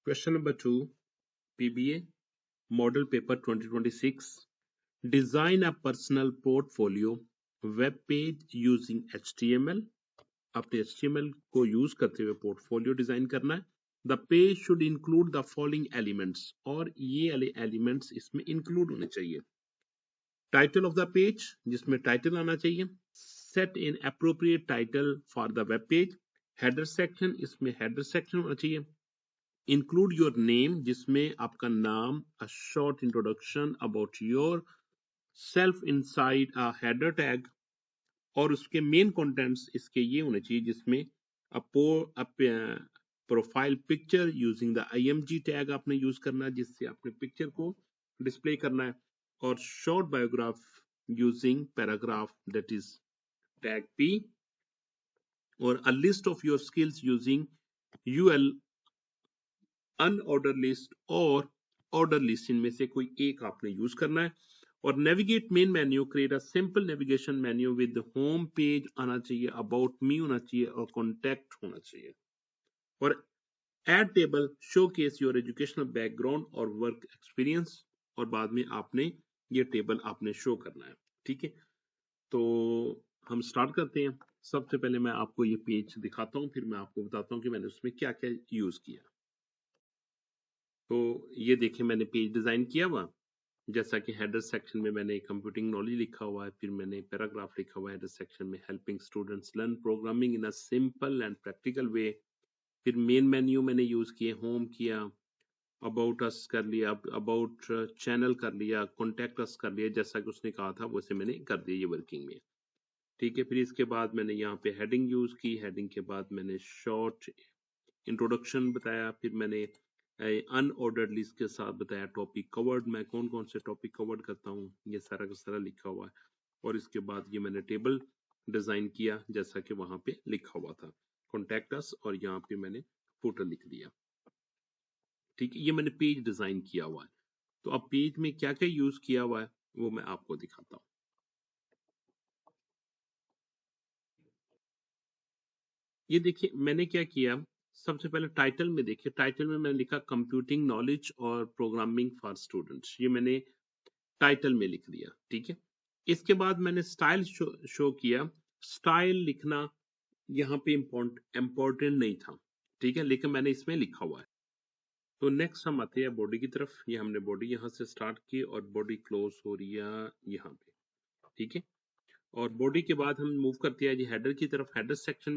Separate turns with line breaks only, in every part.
Question number 2, PBA, Model Paper 2026. Design a personal portfolio web page using HTML. अपने HTML को use करते हुए portfolio design करना है. The page should include the following elements, और ये वाले एलिमेंट्स इसमें इंक्लूड होने चाहिए. टाइटल ऑफ द पेज, जिसमें टाइटल आना चाहिए. Set in appropriate title for the web page. Header section, इसमें हेडर सेक्शन होना चाहिए. इंक्लूड योर नेम, जिसमें आपका नाम, a short introduction about your self inside a header tag, और उसके मेन कंटेंट्स इसके ये होने चाहिए जिसमें profile picture using the IMG tag आपने यूज करना है, जिससे आपने पिक्चर को डिस्प्ले करना है, और short biograph using paragraph that is tag P, और a list of your skills using UL unordered list और ऑर्डर लिस्ट, इनमें से कोई एक आपने यूज करना है. और navigate main menu, create a simple navigation menu with home page आना चाहिए, अबाउट मी होना चाहिए, और कॉन्टैक्ट होना चाहिए. और add table, showcase your educational background और वर्क एक्सपीरियंस, और बाद में आपने ये टेबल आपने शो करना है. ठीक है, तो हम स्टार्ट करते हैं. सबसे पहले मैं आपको ये पेज दिखाता हूँ, फिर मैं आपको बताता हूँ कि मैंने उसमें क्या क्या यूज किया. तो ये देखिए, मैंने पेज डिजाइन किया हुआ. जैसा कि हेडर सेक्शन में मैंने कंप्यूटिंग नॉलेज लिखा हुआ है, फिर मैंने पैराग्राफ लिखा हुआ है हेडर सेक्शन में, helping students learn programming in a simple and practical वे. फिर मेन मेन्यू मैंने यूज किए, होम किया, अबाउट अस कर लिया, अबाउट चैनल कर लिया, कॉन्टेक्ट अस कर लिया, जैसा कि उसने कहा था वैसे मैंने कर दिया ये वर्किंग में. ठीक है, फिर इसके बाद मैंने यहाँ पे हेडिंग यूज की, हेडिंग के बाद मैंने शॉर्ट इंट्रोडक्शन बताया, फिर मैंने अनऑर्डर्ड लिस्ट के साथ बताया टॉपिक कवर्ड, मैं कौन कौन से टॉपिक कवर्ड करता हूँ, ये सारा का सारा लिखा हुआ है. और इसके बाद ये मैंने टेबल डिजाइन किया जैसा कि वहां पे लिखा हुआ था, कॉन्टैक्ट अस, और यहाँ पे मैंने फुटर लिख दिया. ठीक है, ये मैंने पेज डिजाइन किया हुआ है. तो अब पेज में क्या क्या यूज किया हुआ है वो मैं आपको दिखाता हूँ. ये देखिए मैंने क्या किया. सबसे पहले टाइटल में देखिए, टाइटल में मैंने लिखा कंप्यूटिंग नॉलेज और प्रोग्रामिंग फॉर स्टूडेंट्स, ये मैंने टाइटल में लिख दिया. ठीक है, इसके बाद मैंने स्टाइल शो किया. स्टाइल लिखना यहाँ पे इम्पोर्टेंट नहीं था. ठीक है, लेकिन मैंने इसमें लिखा हुआ है. तो नेक्स्ट हम आते हैं बॉडी की तरफ. ये हमने बॉडी यहाँ से स्टार्ट की और बॉडी क्लोज हो रही है यहाँ पे. ठीक है, और बॉडी के बाद हम मूव करते हैं जी हेडर की तरफ. हेडर सेक्शन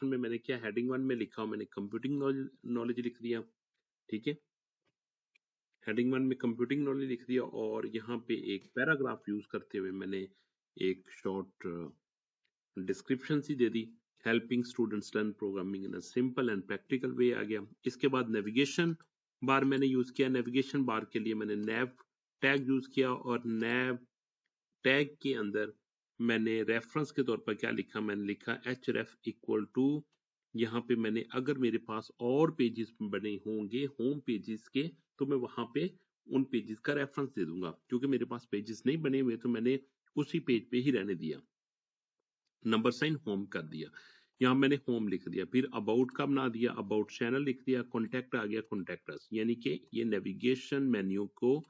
में मैंने क्या, हेडिंग 1 में लिखा, मैंने कंप्यूटिंग नॉलेज लिख दिया. ठीक है, हेडिंग 1 में कंप्यूटिंग नॉलेज लिख दिया, और यहाँ पे एक पैराग्राफ यूज करते हुए मैंने एक शॉर्ट डिस्क्रिप्शन सी दे दी, helping students learn programming in a simple and practical way आ गया. इसके बाद नेविगेशन बार मैंने यूज किया. नेविगेशन बार के लिए मैंने नैव टैग यूज किया, और नैव टैग के अंदर मैंने रेफरेंस के तौर पर क्या लिखा, मैंने लिखा href इक्वल टू, यहाँ पे मैंने अगर मेरे पास और पेजेस बने होंगे होम पेजेस के, तो मैं वहां पे उन पेजेस का रेफरेंस दे दूंगा. क्योंकि मेरे पास पेजेस नहीं बने हुए तो मैंने उसी पेज पे ही रहने दिया, नंबर साइन होम कर दिया. यहाँ मैंने होम लिख दिया, फिर अबाउट का बना दिया, अबाउट चैनल लिख दिया, कॉन्टैक्ट आ गया, कॉन्टैक्ट अस, यानी कि ये नेविगेशन मेन्यू को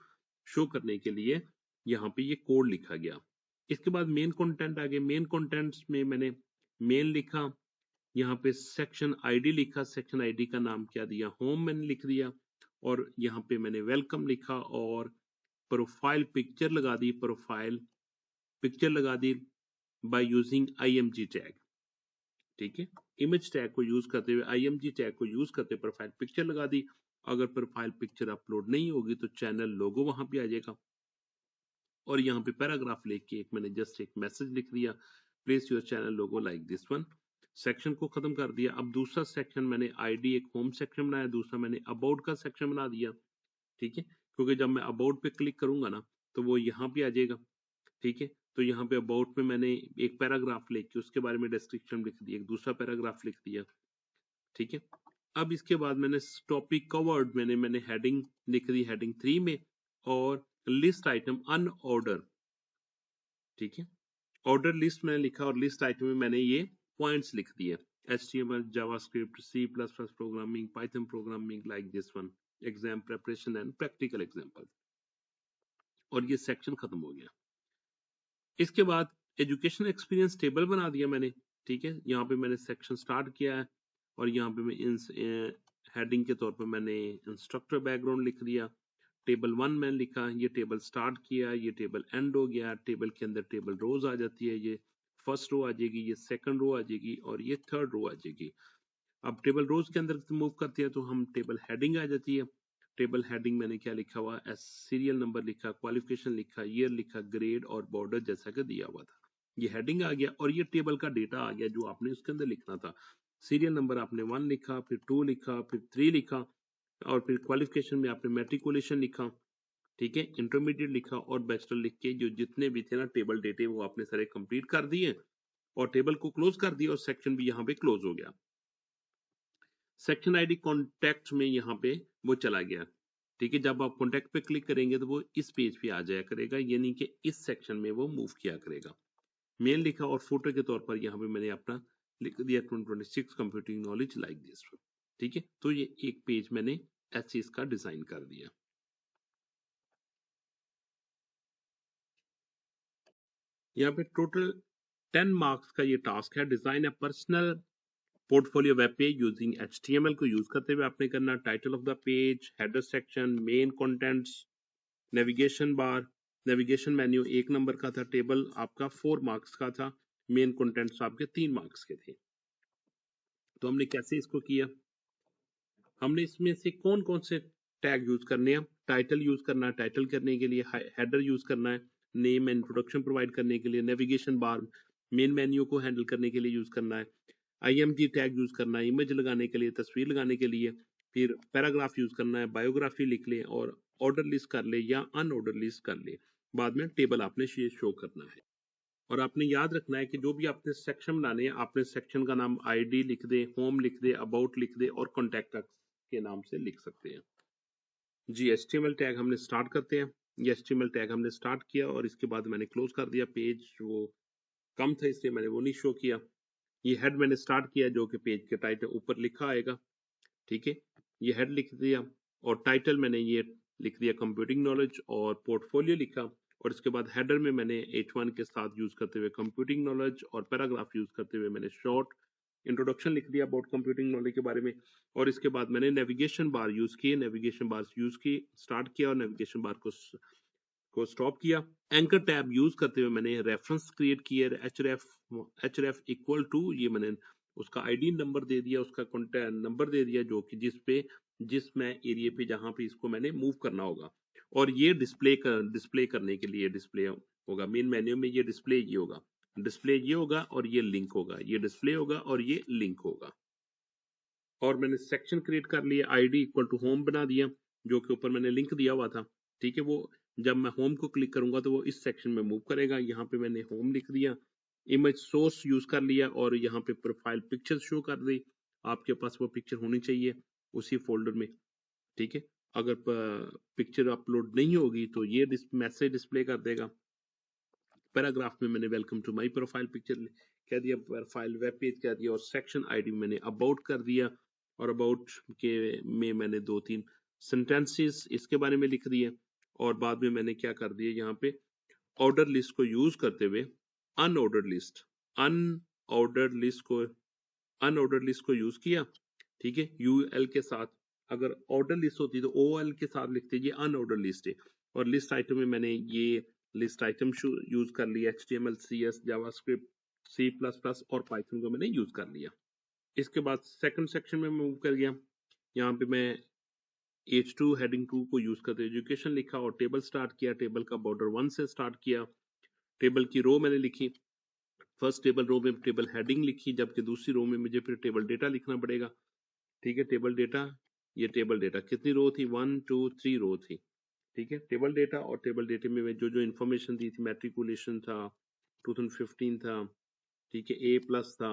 शो करने के लिए यहाँ पे ये कोड लिखा गया. इसके बाद मेन कंटेंट आ गए. मेन कंटेंट्स में मैंने मेन लिखा, यहाँ पे सेक्शन आईडी लिखा, सेक्शन आईडी का नाम क्या दिया, होम मैंने लिख दिया, और यहाँ पे मैंने वेलकम लिखा, और प्रोफाइल पिक्चर लगा दी, प्रोफाइल पिक्चर लगा दी बाय यूजिंग IMG टैग. ठीक है, इमेज टैग को यूज करते हुए, IMG टैग को यूज करते हुए प्रोफाइल पिक्चर लगा दी. अगर प्रोफाइल पिक्चर अपलोड नहीं होगी तो चैनल लोगो वहां पे आ जाएगा. और यहाँ पे पैराग्राफ लिख के एक मैंने जस्ट एक मैसेज लिख दिया, place your channel logo like this one. Section को खत्म कर दिया. अब दूसरा सेक्शन मैंने आईडी एक होम सेक्शन बनाया, दूसरा मैंने अबाउट का सेक्शन बना दिया. ठीक है, क्योंकि जब मैं अबाउट पे क्लिक करूंगा ना तो वो यहाँ पे आ जाएगा. ठीक है, तो यहाँ पे अबाउट में मैंने एक पैराग्राफ लिख के उसके बारे में डिस्क्रिप्शन लिख दी, एक दूसरा पैराग्राफ लिख दिया. ठीक है, अब इसके बाद मैंने टॉपिक कवर्ड मैंने हेडिंग लिख दी हेडिंग 3 में, और लिस्ट आइटम अनऑर्डर. ठीक है, ऑर्डर लिस्ट मैंने लिखा, और लिस्ट आइटम में मैंने ये पॉइंट्स लिख दिए. HTML, JavaScript, C++ programming, Python programming, like this one, exam preparation and practical example। और ये सेक्शन खत्म हो गया। इसके बाद एजुकेशन एक्सपीरियंस टेबल बना दिया मैंने, ठीक है। यहाँ पे मैंने सेक्शन स्टार्ट किया है और यहाँ पे मैं हेडिंग के तौर पर मैंने इंस्ट्रक्टर बैकग्राउंड लिख दिया। टेबल 1 मैंने लिखा, ये टेबल स्टार्ट किया, ये टेबल एंड हो गया। टेबल के अंदर टेबल रोज आ जाती है, ये फर्स्ट रो आ जाएगी, ये सेकंड रो आ जाएगी और ये थर्ड रो आ जाएगी। अब टेबल रोज के अंदर मूव करते हैं तो हम टेबल हेडिंग आ जाती है। टेबल हेडिंग मैंने क्या लिखा हुआ, एस सीरियल नंबर लिखा, क्वालिफिकेशन लिखा, ईयर लिखा, ग्रेड और बॉर्डर जैसा कि दिया हुआ था। ये हेडिंग आ गया और ये टेबल का डेटा आ गया जो आपने उसके अंदर लिखना था। सीरियल नंबर आपने 1 लिखा, फिर 2 लिखा, फिर 3 लिखा और फिर क्वालिफिकेशन में आपने मैट्रिकुलेशन लिखा, ठीक है, इंटरमीडिएट लिखा और बैचलर लिख के जो जितने भी थे ना टेबल डेटे वो आपने सारे कंप्लीट कर दिए और टेबल को क्लोज कर दिया और सेक्शन भी यहाँ पे क्लोज हो गया। सेक्शन आईडी कॉन्टैक्ट में यहाँ पे वो चला गया, ठीक है। जब आप कॉन्टैक्ट पे क्लिक करेंगे तो वो इस पेज पे आ जाया करेगा, यानी कि इस सेक्शन में वो मूव किया करेगा। मेल लिखा और फोटो के तौर पर यहाँ पे मैंने अपना लिख दिया 2026 कंप्यूटिंग नॉलेज लाइक दिस, ठीक है। तो ये एक पेज मैंने ऐसे इसका डिजाइन कर दिया। यहाँ पे टोटल 10 मार्क्स का ये टास्क है। डिजाइन है personal portfolio web page using HTML को यूज करते हुए आपने करना। Title of the page, header section, main contents, navigation bar, navigation menu 1 number का था। टेबल आपका 4 मार्क्स का था। मेन कंटेंट्स आपके 3 मार्क्स के थे। तो हमने कैसे इसको किया, हमने इसमें से कौन कौन से टैग यूज करने हैं। टाइटल यूज करना है, टाइटल करने के लिए हेडर यूज करना है, नेम एंड इंट्रोडक्शन प्रोवाइड करने के लिए, नेविगेशन बार मेन मेन्यू को हैंडल करने के लिए यूज करना है, IMG टैग यूज करना है इमेज लगाने के लिए, तस्वीर लगाने के लिए, फिर पैराग्राफ यूज करना है, बायोग्राफी लिख ले और ऑर्डर लिस्ट कर ले या अनऑर्डर लिस्ट कर ले। बाद में टेबल आपने शो करना है और आपने याद रखना है कि जो भी आपने सेक्शन बनाने हैं आपने सेक्शन का नाम ID लिख दे, होम लिख दे, अबाउट लिख दे और कॉन्टैक्ट के नाम से लिख सकते हैं जी। HTML टैग हमने स्टार्ट करते हैं। ये HTML टैग हमने स्टार्ट किया और इसके बाद मैंने क्लोज कर दिया। पेज वो कम था इसलिए मैंने वो नहीं शो किया। ये हेड मैंने स्टार्ट किया जो कि पेज के टाइटल ऊपर लिखा आएगा, ठीक है। ये हेड लिख दिया और टाइटल मैंने ये लिख दिया कंप्यूटिंग नॉलेज और पोर्टफोलियो लिखा और इसके बाद हेडर में मैंने H1 के साथ यूज करते हुए कंप्यूटिंग नॉलेज और पैराग्राफ यूज करते हुए मैंने शॉर्ट इंट्रोडक्शन लिख दिया अबाउट कंप्यूटिंग नॉलेज के बारे में। और इसके बाद मैंने नेविगेशन बार यूज किए, नेविगेशन बार यूज की स्टार्ट किया और नेविगेशन बार को स्टॉप किया। एंकर टैब यूज करते हुए मैंने रेफरेंस क्रिएट किए, href इक्वल टू, ये मैंने उसका आईडी नंबर दे दिया, उसका कॉन्टैक्ट नंबर दे दिया जो कि जिस मैं एरिया पे जहां पे इसको मैंने मूव करना होगा। और ये डिस्प्ले करने के लिए डिस्प्ले होगा मेन मेन्यू में, ये डिस्प्ले ये होगा, डिस्प्ले ये होगा और ये लिंक होगा, ये डिस्प्ले होगा और ये लिंक होगा। और मैंने सेक्शन क्रिएट कर लिया, ID इक्वल टू होम बना दिया जो कि ऊपर मैंने लिंक दिया हुआ था, ठीक है। वो जब मैं होम को क्लिक करूंगा तो वो इस सेक्शन में मूव करेगा। यहाँ पे मैंने होम लिख दिया, इमेज सोर्स यूज कर लिया और यहाँ पे प्रोफाइल पिक्चर शो कर दी। आपके पास वो पिक्चर होनी चाहिए उसी फोल्डर में, ठीक है। अगर पिक्चर अपलोड नहीं होगी तो ये मैसेज डिस्प्ले कर देगा। पैराग्राफ में मैंने welcome to my profile picture कह दिया, प्रोफाइल वेब पेज कह दिया और सेक्शन आईडी मैंने अबाउट कर दिया और अबाउट के में मैंने 2-3 सेंटेंसेस इसके बारे में लिख दिए। और बाद में मैंने क्या कर दिया, यहाँ पे ऑर्डर लिस्ट को यूज करते हुए अनऑर्डर लिस्ट को यूज किया, ठीक है, UL के साथ। अगर ऑर्डर लिस्ट होती तो OL के साथ लिखते, ये अनऑर्डर लिस्ट है। और लिस्ट आइटम में मैंने ये लिस्ट आइटम यूज कर लिया, HTML, CS, जावास्क्रिप्ट, C++ और पाइथन को मैंने यूज कर लिया। इसके बाद सेकंड सेक्शन में मूव कर गया। यहाँ पे मैं H2 हेडिंग 2 को यूज करते एजुकेशन लिखा और टेबल स्टार्ट किया। टेबल का बॉर्डर 1 से स्टार्ट किया। टेबल की रो मैंने लिखी, फर्स्ट टेबल रो में टेबल हेडिंग लिखी, जबकि दूसरी रो में मुझे फिर टेबल डेटा लिखना पड़ेगा, ठीक है। टेबल डेटा, ये टेबल डेटा कितनी रो थी, 1 2 3 रो थी, ठीक है। टेबल डेटा और टेबल डेटे में जो जो इन्फॉर्मेशन दी थी, मैट्रिकुलेशन था, 2015 था, ठीक है, A+ था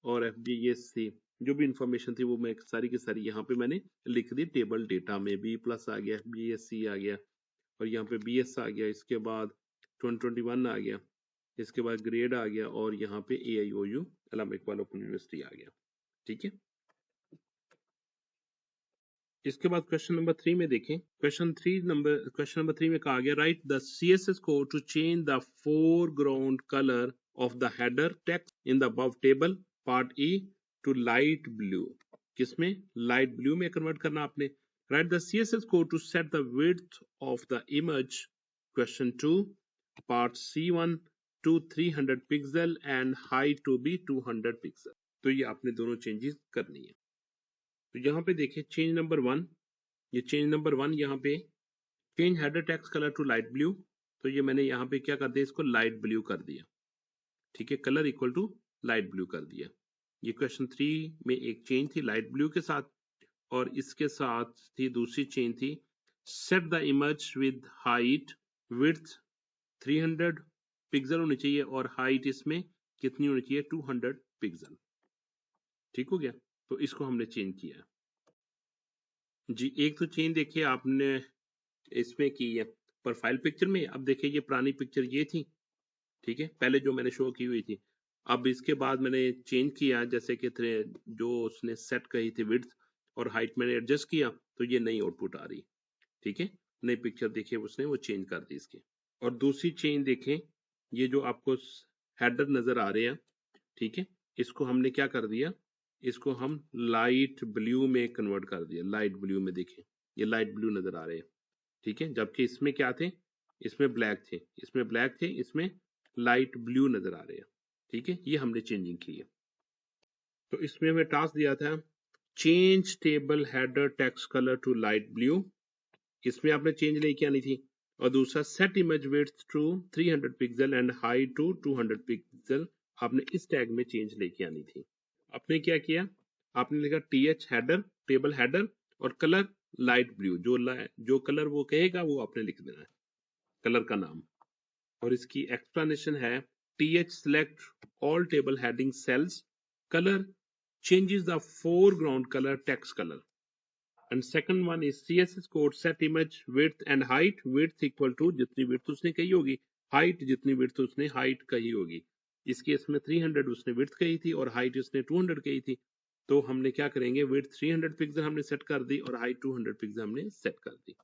और FBS थी, जो भी इंफॉर्मेशन थी वो मैं सारी की सारी यहाँ पे मैंने लिख दी टेबल डेटा में। B+ आ गया, BSc आ गया और यहाँ पे BS आ गया, इसके बाद 2021 आ गया, इसके बाद ग्रेड आ गया और यहाँ पे AIOU अल्लामा इकबाल ओपन यूनिवर्सिटी आ गया। ठीक है, इसके बाद क्वेश्चन नंबर 3 में देखें। क्वेश्चन नंबर 3 में कहा गया write the CSS code to change the foreground colour of the header text in the above table part E to light blue. किसमें? लाइट ब्लू में कन्वर्ट करना आपने। Write the CSS code to set the width of the image question 2 part C1 to 300 pixel and height to be 200 pixel. तो ये आपने दोनों changes करनी है। तो यहाँ पे देखिए चेंज नंबर 1, ये चेंज नंबर 1 यहाँ पे change header text colour to light blue. तो ये मैंने यहाँ पे क्या कर दिया, इसको लाइट ब्लू कर दिया। ठीक है, colour equal to light blue कर दिया। ये क्वेश्चन 3 में एक चेंज थी लाइट ब्लू के साथ, और इसके साथ थी दूसरी चेंज थी set the image with height width 300 pixel होनी चाहिए और हाइट इसमें कितनी होनी चाहिए, 200 पिक्सल। ठीक हो गया, तो इसको हमने चेंज किया जी। एक तो चेंज देखिए आपने इसमें की है प्रोफाइल पिक्चर में। अब देखिए ये पुरानी पिक्चर ये थी, ठीक है, पहले जो मैंने शो की हुई थी। अब इसके बाद मैंने चेंज किया, जैसे कि जो उसने सेट कही थी विड्थ और हाइट मैंने एडजस्ट किया, तो ये नई आउटपुट आ रही। ठीक है, नई पिक्चर देखिए उसने वो चेंज कर दी इसकी। और दूसरी चेंज देखें, ये जो आपको हेडर नजर आ रहे हैं, ठीक है, इसको हमने क्या कर दिया, इसको हम लाइट ब्लू में कन्वर्ट कर दिया। लाइट ब्लू में देखें, ये लाइट ब्लू नजर आ रहे हैं। ठीक है, जबकि इसमें क्या थे, इसमें ब्लैक थे, इसमें ब्लैक थे, इसमें लाइट ब्लू नजर आ रहे हैं। ठीक है, ये हमने चेंजिंग की है। तो इसमें हमें टास्क दिया था change table header text colour to light blue, इसमें आपने चेंज नहीं किया नहीं थी। और दूसरा set image width to 300 pixel and height to 200 pixel, आपने इस टैग में चेंज लेके आनी थी। आपने क्या किया, आपने लिखा TH हेडर टेबल हेडर और कलर लाइट ब्लू। जो कलर वो कहेगा वो आपने लिख देना है, कलर का नाम। और इसकी एक्सप्लेनेशन है TH select all table heading cells, color changes the foreground color text color. And second one is CSS code set image width and height, width equal to जितनी width उसने कही होगी, height जितनी width उसने height कही होगी। इसके इसमें 300 उसने width कही थी और height उसने 200 कही थी। तो हमने क्या करेंगे, width 300 पिक्सल हमने सेट कर दी और height 200 पिक्सल हमने सेट कर दी।